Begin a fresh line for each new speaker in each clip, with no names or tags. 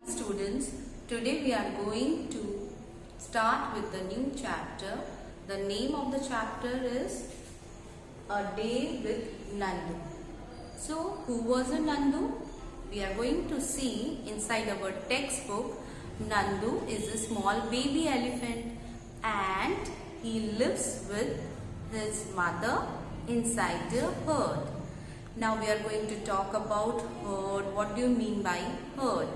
Students, today we are going to start with the new chapter. The name of the chapter is A Day with Nandu. So, who was a Nandu? We are going to see inside our textbook. Nandu is a small baby elephant and he lives with his mother inside a herd. Now we are going to talk about herd. What do you mean by herd?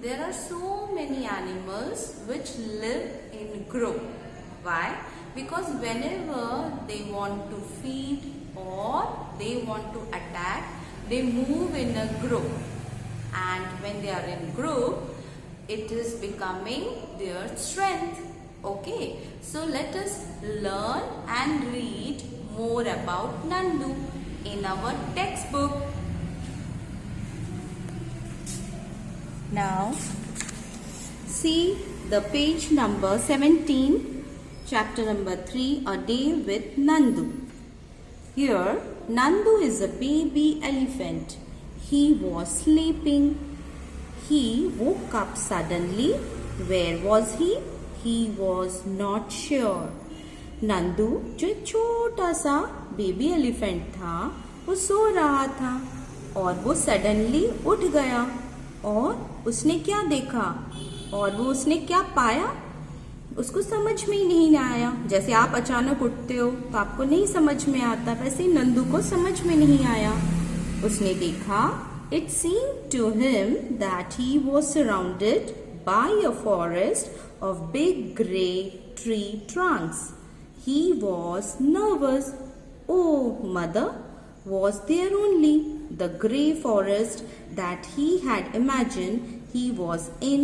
There are so many animals which live in group. Why? Because whenever they want to feed or they want to attack, they move in a group. And when they are in group, it is becoming their strength. Okay, so let us learn and read more about Nandu in our textbook. Now, see the page number 17, chapter number 3, A Day with Nandu. Here, Nandu is a baby elephant. He was sleeping. He woke up suddenly. Where was he? He was not sure. Nandu जो एक छोटा सा baby elephant था वो सो रहा था और वो सडनली उठ गया और उसने क्या देखा और वो उसने क्या पाया उसको समझ में ही नहीं आया। जैसे आप अचानक उठते हो तो आपको नहीं समझ में आता, वैसे ही नंदू को समझ में नहीं आया। उसने देखा it seemed to him that he was surrounded by a forest of big grey tree trunks. He was nervous. Oh, mother, was there only the grey forest that he had imagined he was in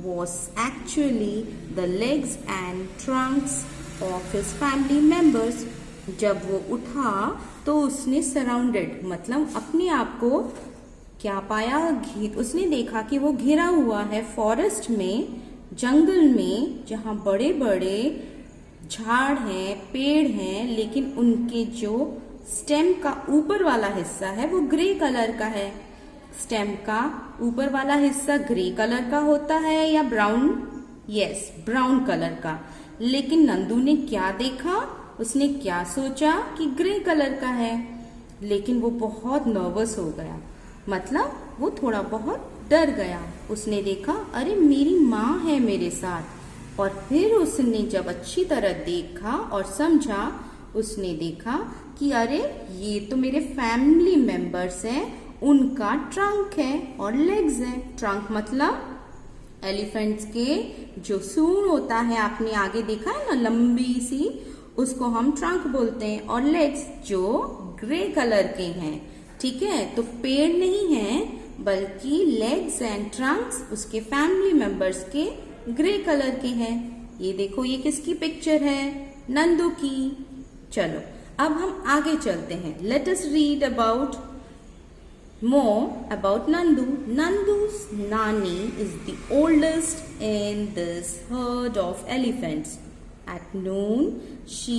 was actually the legs and trunks of his family members. जब वो उठा तो उसने surrounded मतलब अपने आप को क्या पाया, उसने देखा कि वो घिरा हुआ है फॉरेस्ट में, जंगल में, जहाँ बड़े बड़े झाड़ हैं, पेड़ हैं, लेकिन उनके जो स्टेम का ऊपर वाला हिस्सा है वो ग्रे कलर का है। स्टेम का ऊपर वाला हिस्सा ग्रे कलर का होता है या ब्राउन? यस, ब्राउन कलर का। लेकिन नंदू ने क्या देखा, उसने क्या सोचा कि ग्रे कलर का है, लेकिन वो बहुत नर्वस हो गया, मतलब वो थोड़ा बहुत डर गया। उसने देखा अरे मेरी माँ है मेरे साथ, और फिर उसने जब अच्छी तरह देखा और समझा, उसने देखा कि अरे ये तो मेरे फैमिली मेंबर्स हैं, उनका ट्रंक है और लेग्स हैं। ट्रंक मतलब एलिफेंट्स के जो सूंड होता है, आपने आगे देखा है ना लंबी सी, उसको हम ट्रंक बोलते हैं, और लेग्स जो ग्रे कलर के हैं। ठीक है, तो पेड़ नहीं है बल्कि लेग्स एंड ट्रंक्स उसके फैमिली मेंबर्स के ग्रे कलर के हैं। ये देखो ये किसकी पिक्चर है? नंदू की। चलो अब हम आगे चलते हैं। Let us read about more about Nandu. नंदू's nani is the oldest in this herd of elephants. At noon, she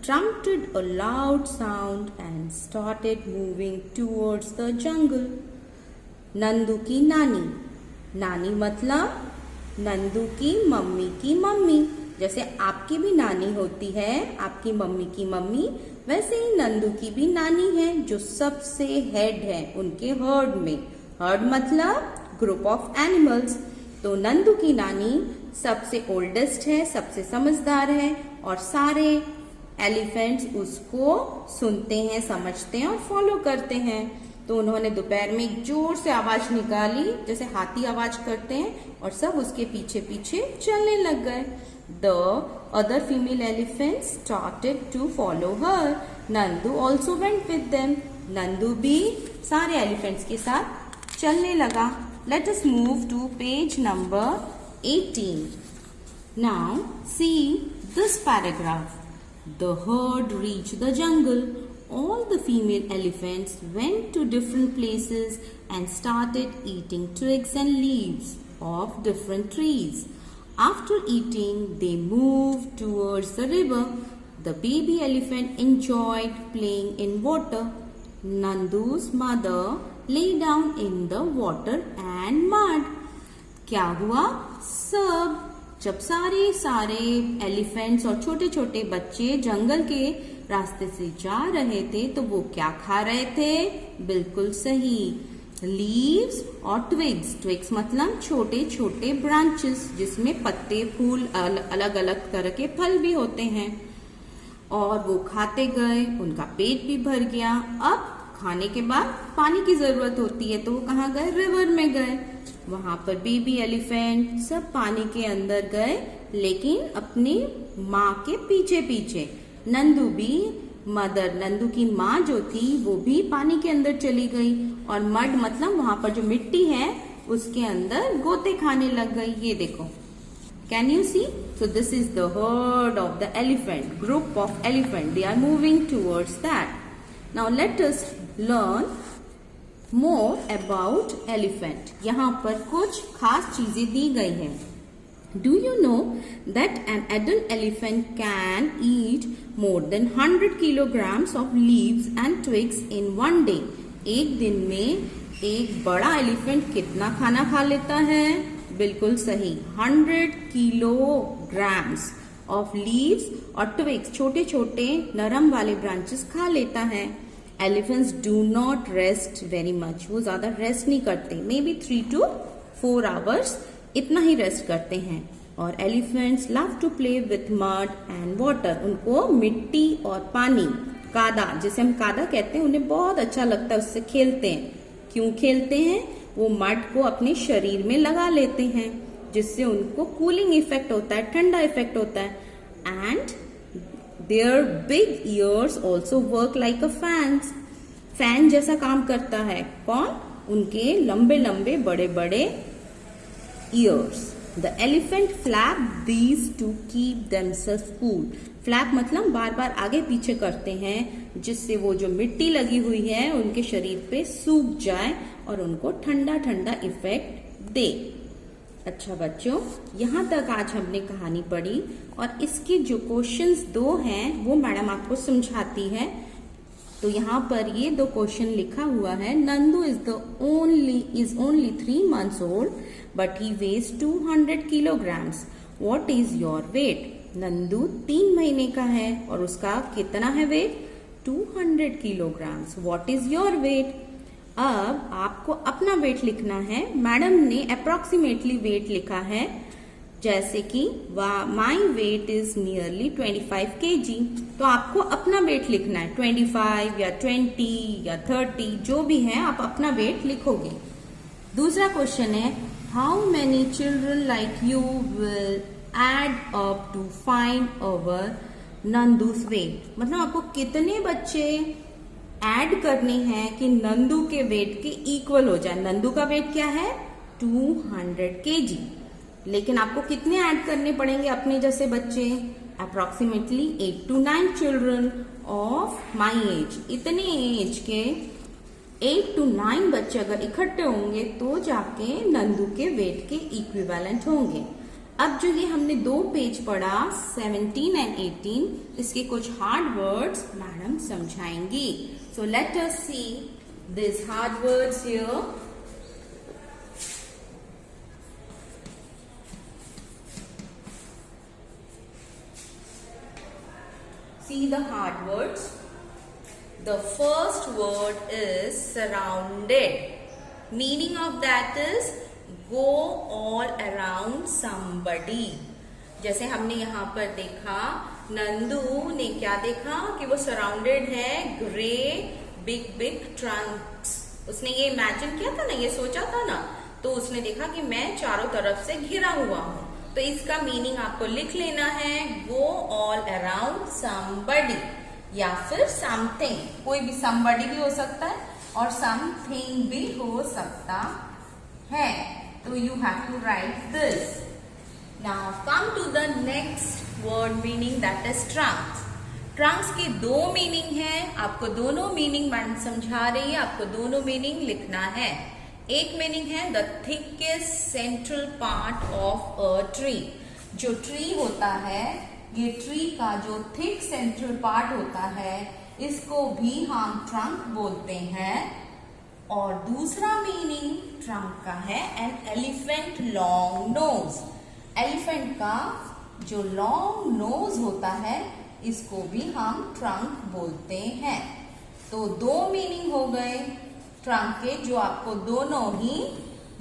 trumpeted a loud sound and started moving towards the jungle. Nandu की नानी, नानी मतलब नंदू की मम्मी। जैसे आपकी भी नानी होती है, आपकी मम्मी की मम्मी, वैसे ही नंदू की भी नानी है जो सबसे हेड है उनके हर्ड में। हर्ड मतलब ग्रुप ऑफ एनिमल्स। तो नंदू की नानी सबसे ओल्डेस्ट है, सबसे समझदार है, और सारे एलिफेंट्स उसको सुनते हैं, समझते हैं और फॉलो करते हैं। तो उन्होंने दोपहर में एक जोर से आवाज निकाली, जैसे हाथी आवाज करते हैं, और सब उसके पीछे पीछे चलने लग गए। The other female elephants started to follow her. Nandu also went with them. Nandu भी सारे एलिफेंट्स के साथ चलने लगा। Let us move to page number 18. Now see this paragraph. The herd reached the jungle. All the female elephants went to different places and started eating twigs and leaves of different trees. After eating, they moved towards the river. The baby elephant enjoyed playing in water. Nandu's mother lay down in the water and mud. क्या हुआ? सब। जब सारे elephants और छोटे छोटे बच्चे जंगल के रास्ते से जा रहे थे तो वो क्या खा रहे थे? बिल्कुल सही, लीव्स और ट्विग्स। ट्विग्स मतलब छोटे छोटे ब्रांचेस जिसमें पत्ते, फूल, अलग अलग तरह के फल भी होते हैं। और वो खाते गए, उनका पेट भी भर गया। अब खाने के बाद पानी की जरूरत होती है तो वो कहाँ गए? रिवर में गए। वहां पर बेबी एलिफेंट सब पानी के अंदर गए, लेकिन अपनी माँ के पीछे पीछे। नंदू भी, नंदू की माँ जो थी वो भी पानी के अंदर चली गई और मड मतलब वहां पर जो मिट्टी है उसके अंदर गोते खाने लग गई। ये देखो, can you see? So this is the herd of the elephant, group of elephant. They are moving towards that. Now let us learn more about elephant. यहाँ पर कुछ खास चीजें दी गई हैं। Do you know that an adult elephant can eat more than 100 kilograms of leaves and twigs in one day? एक दिन में एक बड़ा एलिफेंट कितना खाना खा लेता है? बिल्कुल सही, 100 किलोग्राम्स ऑफ लीव्स और ट्विग्स, छोटे छोटे नरम वाले ब्रांचेस खा लेता है। Elephants do not rest very much, वो ज्यादा रेस्ट नहीं करते, मे बी 3 to 4 आवर्स इतना ही रेस्ट करते हैं। और elephants love to play with mud and water, उनको मिट्टी और पानी, कादा, जिसे हम कादा कहते हैं, उन्हें बहुत अच्छा लगता है, उससे खेलते हैं। क्यों खेलते हैं? वो मड को अपने शरीर में लगा लेते हैं जिससे उनको कूलिंग इफेक्ट होता है, ठंडा इफेक्ट होता है। And their big ears also work like a fans, fan जैसा काम करता है। कौन? उनके लंबे लंबे बड़े बड़े ears. The elephant flap these to keep themselves cool. Flap मतलब बार बार आगे पीछे करते हैं जिससे वो जो मिट्टी लगी हुई है उनके शरीर पे सूख जाए और उनको ठंडा ठंडा इफेक्ट दे। अच्छा बच्चों, यहाँ तक आज हमने कहानी पढ़ी और इसके जो क्वेश्चंस 2 हैं वो मैडम आपको समझाती है। तो यहाँ पर ये 2 क्वेश्चन लिखा हुआ है। Nandu is only 3 months old but he weighs 200 kilograms. What is your weight? Nandu 3 महीने का है और उसका कितना है weight? 200 kilograms. What is your weight? अब आपको अपना वेट लिखना है। मैडम ने अप्रोक्सीमेटली वेट लिखा है, जैसे कि my weight is nearly 25 kg। तो आपको अपना वेट लिखना है, 25 या 20 या 30 जो भी है आप अपना वेट लिखोगे। दूसरा क्वेश्चन है, how many children like you will add up to find our Nandu's weight. मतलब आपको कितने बच्चे ऐड करने हैं कि नंदू के वेट के इक्वल हो जाए। नंदू का वेट क्या है? 200 kg, लेकिन आपको कितने ऐड करने पड़ेंगे अपने जैसे बच्चे? Approximately 8 to 9 children of my age. इतने एज के 8 to 9 बच्चे अगर इकट्ठे होंगे तो जाके नंदू के वेट के इक्विवेलेंट होंगे। अब जो ये हमने 2 पेज पढ़ा 17 and 18, इसके कुछ हार्ड वर्ड्स मैडम समझाएंगी। So let us see this hard words here. See the hard words. The first word is surrounded. Meaning of that is go all around somebody. जैसे हमने यहाँ पर देखा, नंदू ने क्या देखा कि वो सराउंडेड है ग्रे बिग बिग ट्रंक्स। उसने ये इमेजिन किया था ना, ये सोचा था ना, तो उसने देखा कि मैं चारों तरफ से घिरा हुआ हूँ। तो इसका मीनिंग आपको लिख लेना है, गो ऑल अराउंड समबडी या फिर समथिंग। कोई भी समबडी भी हो सकता है और समथिंग भी हो सकता है। तो you have to write this. Now come to the next word meaning, that is trunks. Trunks की 2 मीनिंग है, आपको दोनों मीनिंग मैडम समझा रही है, आपको दोनों मीनिंग लिखना है। एक मीनिंग है the thickest central part of a tree. जो ट्री होता है, ये ट्री का जो थिक सेंट्रल पार्ट होता है, इसको भी हम ट्रंक बोलते हैं। और दूसरा मीनिंग ट्रंक का है an elephant long nose. Elephant का जो लॉन्ग नोज होता है इसको भी हम ट्रंक बोलते हैं। तो दो मीनिंग हो गए ट्रंक के, जो आपको दोनों ही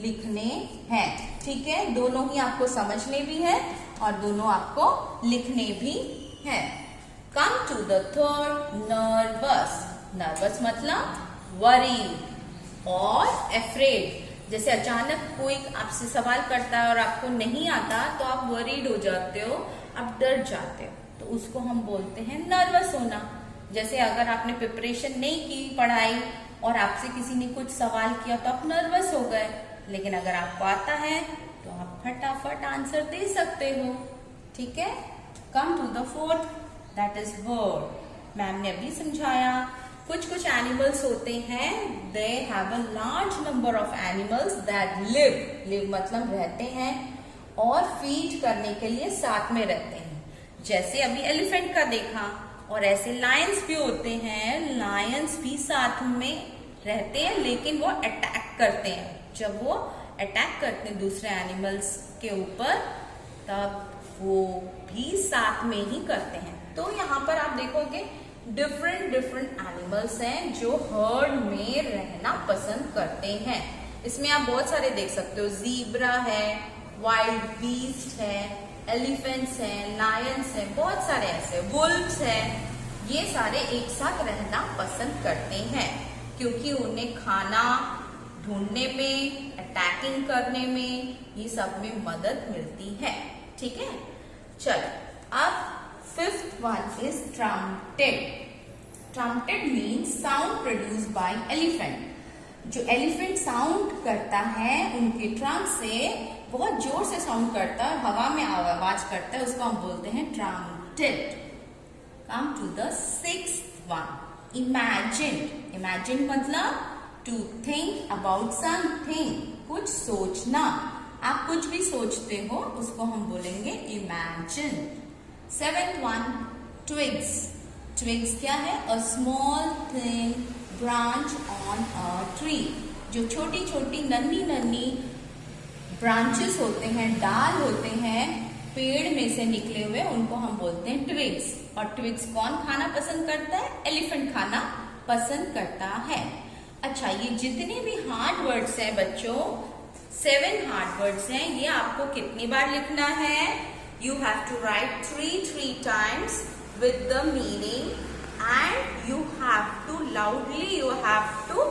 लिखने हैं। ठीक है, दोनों ही आपको समझने भी है और दोनों आपको लिखने भी है। Come to the third, nervous. Nervous मतलब वरी और अफ्रेड। जैसे अचानक कोई आपसे सवाल करता है और आपको नहीं आता तो आप वरीड हो जाते हो, आप डर जाते हो, तो उसको हम बोलते हैं नर्वस होना। जैसे अगर आपने प्रिपरेशन नहीं की पढ़ाई और आपसे किसी ने कुछ सवाल किया तो आप नर्वस हो गए, लेकिन अगर आपको आता है तो आप फटाफट आंसर दे सकते हो। ठीक है, come to the fourth, that is bird. Ma'am ने अभी समझाया कुछ एनिमल्स होते हैं, they have a large number of animals that live मतलब रहते हैं और फीड करने के लिए साथ में रहते हैं। जैसे अभी एलिफेंट का देखा, और ऐसे लायंस भी होते हैं, लायंस भी साथ में रहते हैं लेकिन वो अटैक करते हैं। जब वो अटैक करते हैं दूसरे एनिमल्स के ऊपर तब वो भी साथ में ही करते हैं। तो यहाँ पर आप देखोगे डिफरेंट एनिमल्स हैं जो हर्ड में रहना पसंद करते हैं। इसमें आप बहुत सारे देख सकते हो, ज़ीब्रा है, वाइल्ड बीस्ट है, एलिफेंट्स हैं, लायंस हैं, बहुत सारे ऐसे, वुल्व्स हैं। ये सारे एक साथ रहना पसंद करते हैं क्योंकि उन्हें खाना ढूंढने में, अटैकिंग करने में, ये सब में मदद मिलती है। ठीक है, चलो अब fifth one is trumpet. Trumpet means sound produce by elephant. जो एलिफेंट साउंड करता है उनके ट्रंक से बहुत जोर से साउंड करता है और हवा में आवाज करता है, उसको हम बोलते हैं trumpet. Come to the sixth one, imagine. Imagine मतलब टू थिंक अबाउट समथिंग, कुछ सोचना। आप कुछ भी सोचते हो उसको हम बोलेंगे imagine. Seventh one, twigs. Twigs क्या है? A small thin branch on a tree. जो छोटी छोटी नन्ही ब्रांचेस होते हैं, डाल होते हैं पेड़ में से निकले हुए, उनको हम बोलते हैं ट्विग्स। और ट्विग्स कौन खाना पसंद करता है? एलिफेंट खाना पसंद करता है। अच्छा, ये जितने भी हार्ड वर्ड्स हैं बच्चों, 7 हार्ड वर्ड्स हैं, ये आपको कितनी बार लिखना है? You have to write 3 times with the meaning and you have to loudly, you have to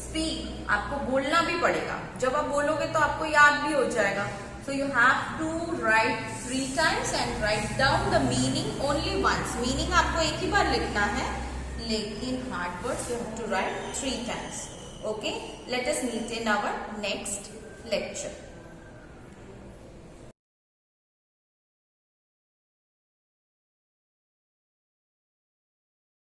speak. आपको बोलना भी पड़ेगा, जब आप बोलोगे तो आपको याद भी हो जाएगा। So you have to write 3 times and write down the meaning only once. Meaning आपको एक ही बार लिखना है, लेकिन hard words you have to write 3 times. Okay, let us meet in our next lecture.